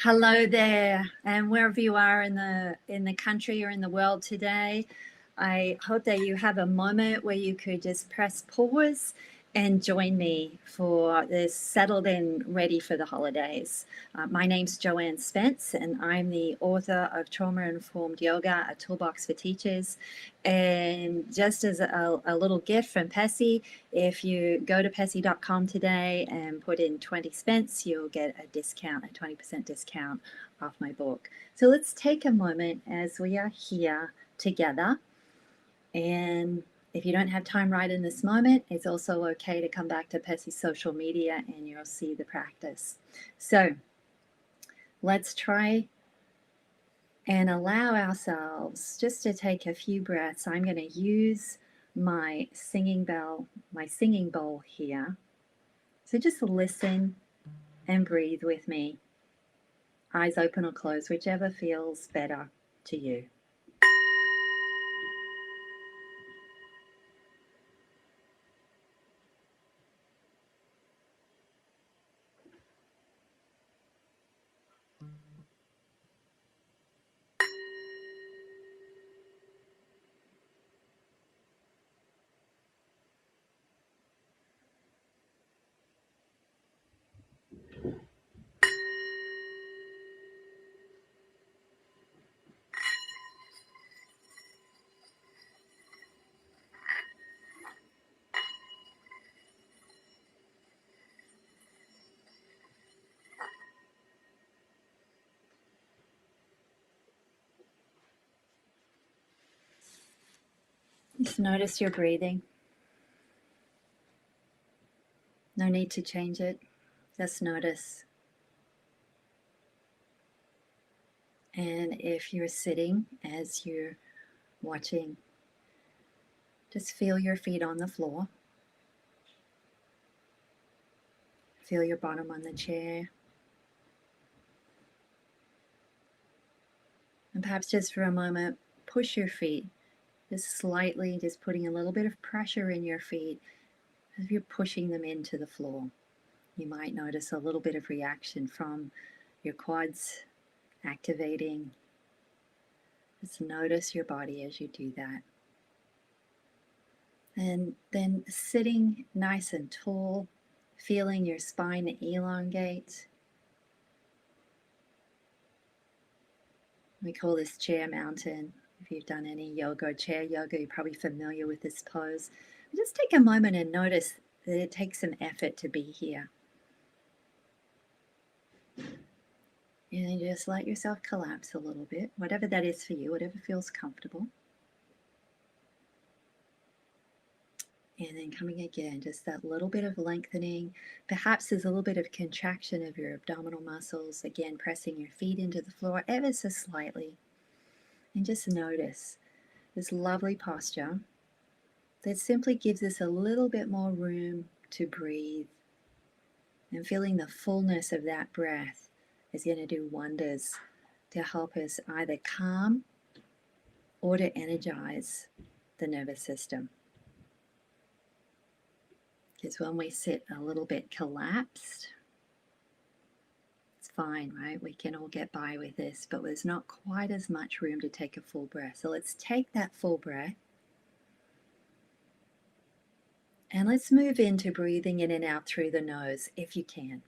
Hello there, and wherever you are in the country or in the world today, I hope that you have a moment where you could just press pause and join me for this settled and ready for the holidays. My name's Joanne Spence, and I'm the author of Trauma Informed Yoga, a toolbox for teachers. And just as a little gift from Pessy, if you go to pessy.com today and put in 20 Spence, you'll get a discount, a 20% discount off my book. So let's take a moment as we are here together. And if you don't have time right in this moment, it's also okay to come back to Pessy's social media and you'll see the practice. So let's try and allow ourselves just to take a few breaths. I'm going to use my singing bowl here. So just listen and breathe with me. Eyes open or closed, whichever feels better to you. Just notice your breathing. No need to change it. Just notice. And if you're sitting as you're watching, just feel your feet on the floor. Feel your bottom on the chair. And perhaps just for a moment, push your feet just slightly, just putting a little bit of pressure in your feet as you're pushing them into the floor. You might notice a little bit of reaction from your quads activating. Just notice your body as you do that. And then sitting nice and tall, feeling your spine elongate. We call this chair mountain. If you've done any yoga or chair yoga, you're probably familiar with this pose. Just take a moment and notice that it takes some effort to be here. And then just let yourself collapse a little bit, whatever that is for you, whatever feels comfortable. And then coming again, just that little bit of lengthening. Perhaps there's a little bit of contraction of your abdominal muscles. Again, pressing your feet into the floor ever so slightly. And just notice this lovely posture that simply gives us a little bit more room to breathe. And feeling the fullness of that breath is going to do wonders to help us either calm or to energize the nervous system. Because when we sit a little bit collapsed, it's fine, right? We can all get by with this, but there's not quite as much room to take a full breath. So let's take that full breath. And let's move into breathing in and out through the nose if you can.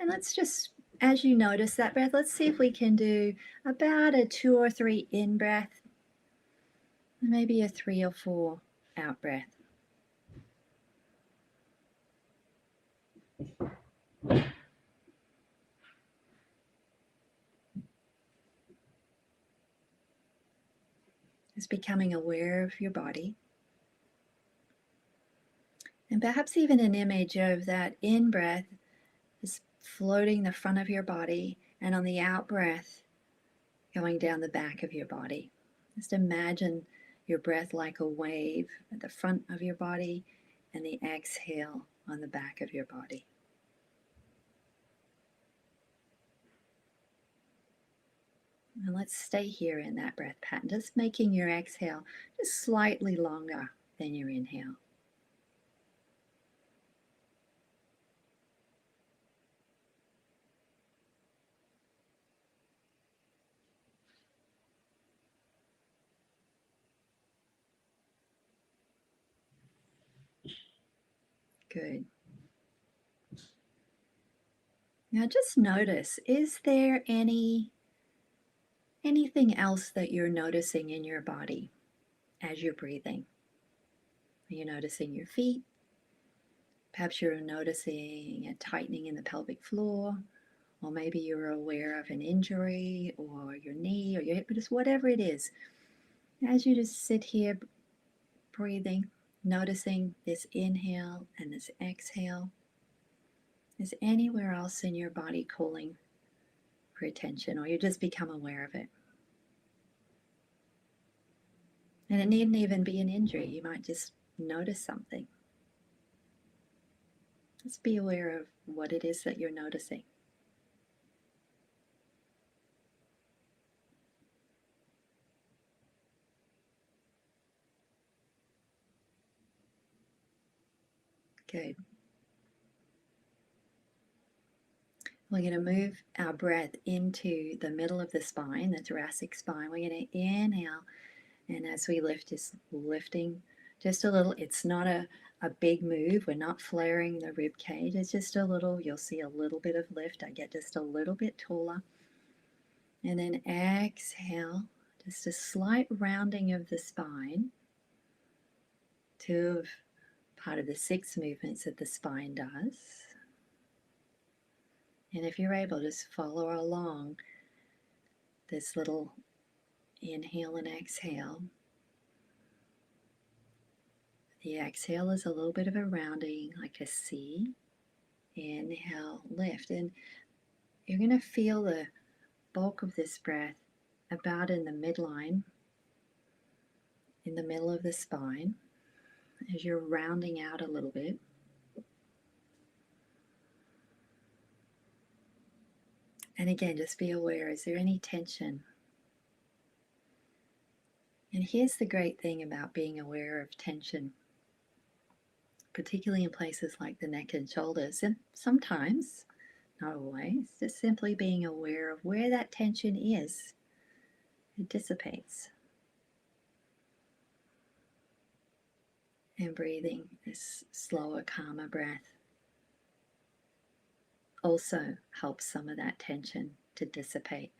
And let's just, as you notice that breath, let's see if we can do about a 2 or 3 in breath, and maybe a 3 or 4 out breath. Just becoming aware of your body. And perhaps even an image of that in breath is floating the front of your body, and on the out breath, going down the back of your body. Just imagine your breath like a wave at the front of your body and the exhale on the back of your body. And let's stay here in that breath pattern, just making your exhale just slightly longer than your inhale. Good. Now just notice, is there anything else that you're noticing in your body as you're breathing? Are you noticing your feet? Perhaps you're noticing a tightening in the pelvic floor, or maybe you're aware of an injury or your knee or your hip, just whatever it is. As you just sit here breathing, noticing this inhale and this exhale, is anywhere else in your body calling for attention, or you just become aware of it? And it needn't even be an injury. You might just notice something. Just be aware of what it is that you're noticing. Good. We're going to move our breath into the middle of the spine, the thoracic spine. We're going to inhale, and as we lift, just lifting just a little. It's not a big move. We're not flaring the rib cage. It's just a little, you'll see a little bit of lift. I get just a little bit taller. And then exhale, just a slight rounding of the spine. Two of part of the 6 movements that the spine does. And if you're able, just follow along this little inhale and exhale. The exhale is a little bit of a rounding, like a C. Inhale, lift. And you're going to feel the bulk of this breath about in the midline, in the middle of the spine, as you're rounding out a little bit. And again, just be aware, is there any tension? And here's the great thing about being aware of tension, particularly in places like the neck and shoulders, and sometimes, not always, just simply being aware of where that tension is, it dissipates. And breathing this slower, calmer breath also helps some of that tension to dissipate.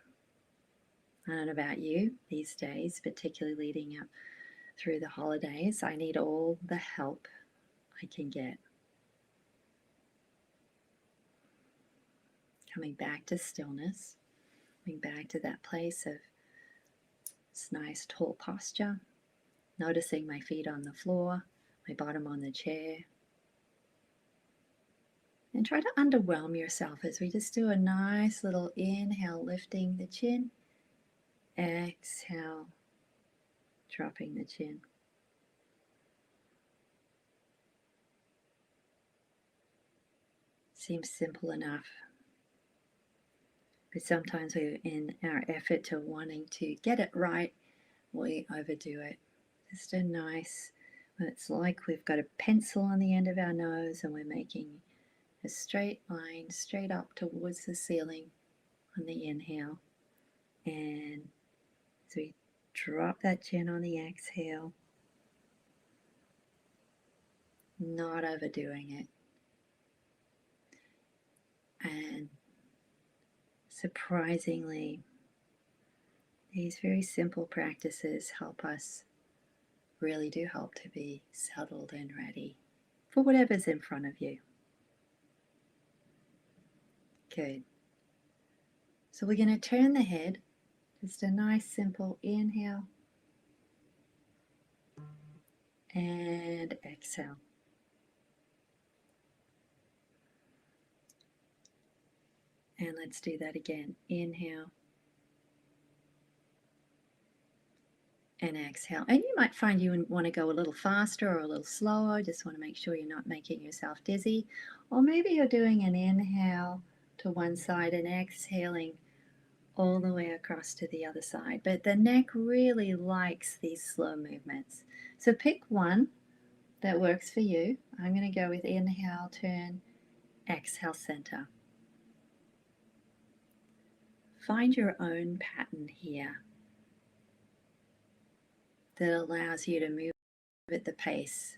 I don't know about you these days, particularly leading up through the holidays, I need all the help I can get. Coming back to stillness, coming back to that place of this nice tall posture, noticing my feet on the floor, my bottom on the chair. And try to underwhelm yourself as we just do a nice little inhale, lifting the chin, exhale, dropping the chin. Seems simple enough, but sometimes we, in our effort to wanting to get it right, we overdo it. Just a nice, it's like we've got a pencil on the end of our nose and we're making a straight line straight up towards the ceiling on the inhale. And as we drop that chin on the exhale, not overdoing it. And surprisingly, these very simple practices help us, really do help to be settled and ready for whatever's in front of you. Good. So we're going to turn the head, just a nice simple inhale and exhale. And let's do that again. Inhale and exhale. And you might find you want to go a little faster or a little slower. Just want to make sure you're not making yourself dizzy. Or maybe you're doing an inhale to one side and exhaling all the way across to the other side. But the neck really likes these slow movements. So pick one that works for you. I'm going to go with inhale, turn, exhale, center. Find your own pattern here that allows you to move at the pace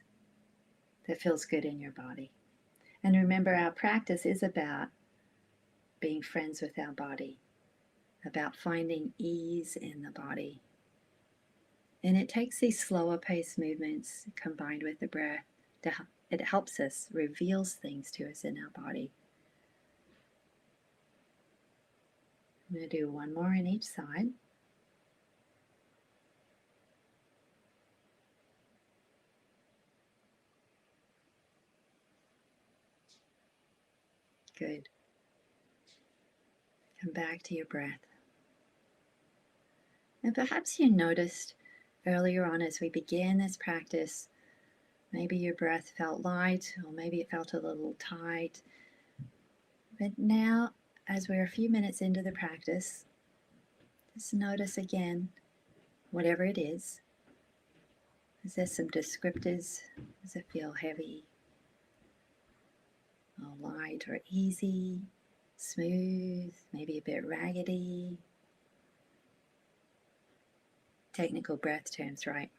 that feels good in your body. And remember, our practice is about being friends with our body, about finding ease in the body. And it takes these slower pace movements combined with the breath it helps us, reveals things to us in our body. I'm going to do one more on each side. Good. Come back to your breath. And perhaps you noticed earlier on as we began this practice, maybe your breath felt light, or maybe it felt a little tight. But now, as we're a few minutes into the practice, just notice again, whatever it is. Is there some descriptors? Does it feel heavy, or light, or easy, smooth, maybe a bit raggedy? Technical breath terms, right?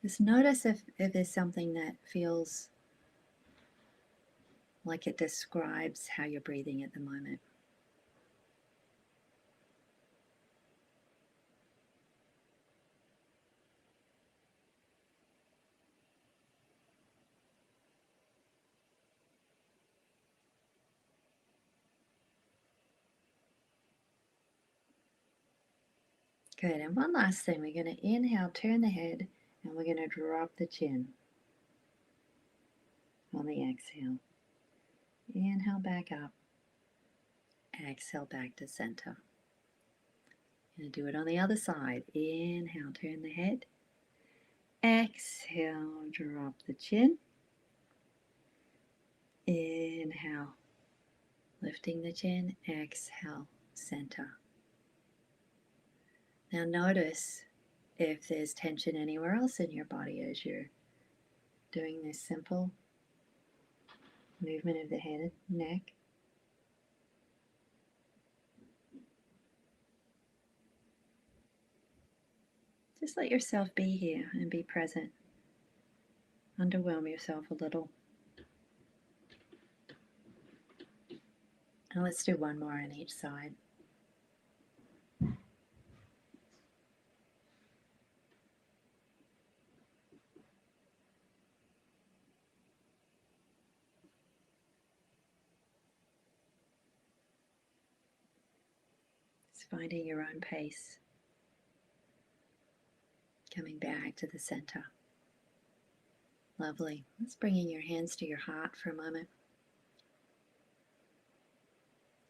Just notice if there's something that feels like it describes how you're breathing at the moment. Good, and one last thing, we're going to inhale, turn the head, and we're going to drop the chin on the exhale. Inhale back up, exhale back to center. Going to do it on the other side. Inhale, turn the head, exhale, drop the chin. Inhale, lifting the chin, exhale, center. Now notice if there's tension anywhere else in your body as you're doing this simple movement of the head and neck. Just let yourself be here and be present. Underwhelm yourself a little. And let's do one more on each side. Just finding your own pace. Coming back to the center. Lovely. Let's bring in your hands to your heart for a moment.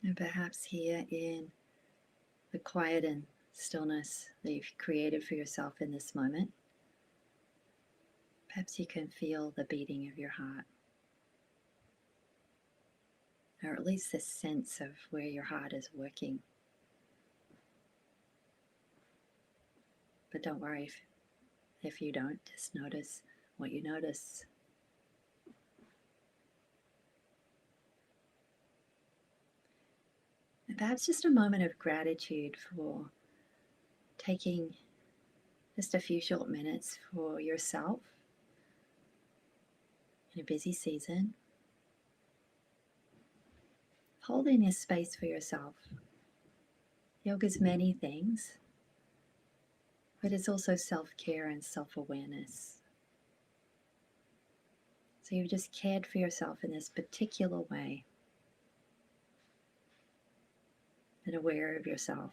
And perhaps here in the quiet and stillness that you've created for yourself in this moment, perhaps you can feel the beating of your heart, or at least the sense of where your heart is working. But don't worry if you don't, just notice what you notice. And perhaps just a moment of gratitude for taking just a few short minutes for yourself in a busy season. Holding this space for yourself. Yoga's many things, but it's also self-care and self-awareness. So you've just cared for yourself in this particular way, and aware of yourself.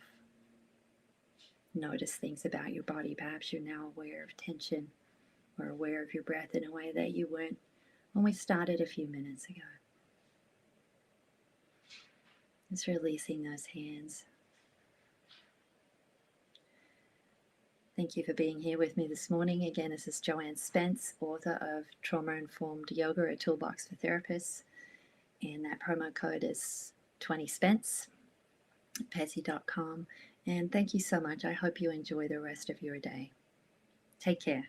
Notice things about your body. Perhaps you're now aware of tension or aware of your breath in a way that you weren't when we started a few minutes ago. Just releasing those hands. Thank you for being here with me this morning. Again, this is Joanne Spence, author of Trauma-Informed Yoga, a Toolbox for Therapists. And that promo code is 20Spence at Pezi.com. And thank you so much. I hope you enjoy the rest of your day. Take care.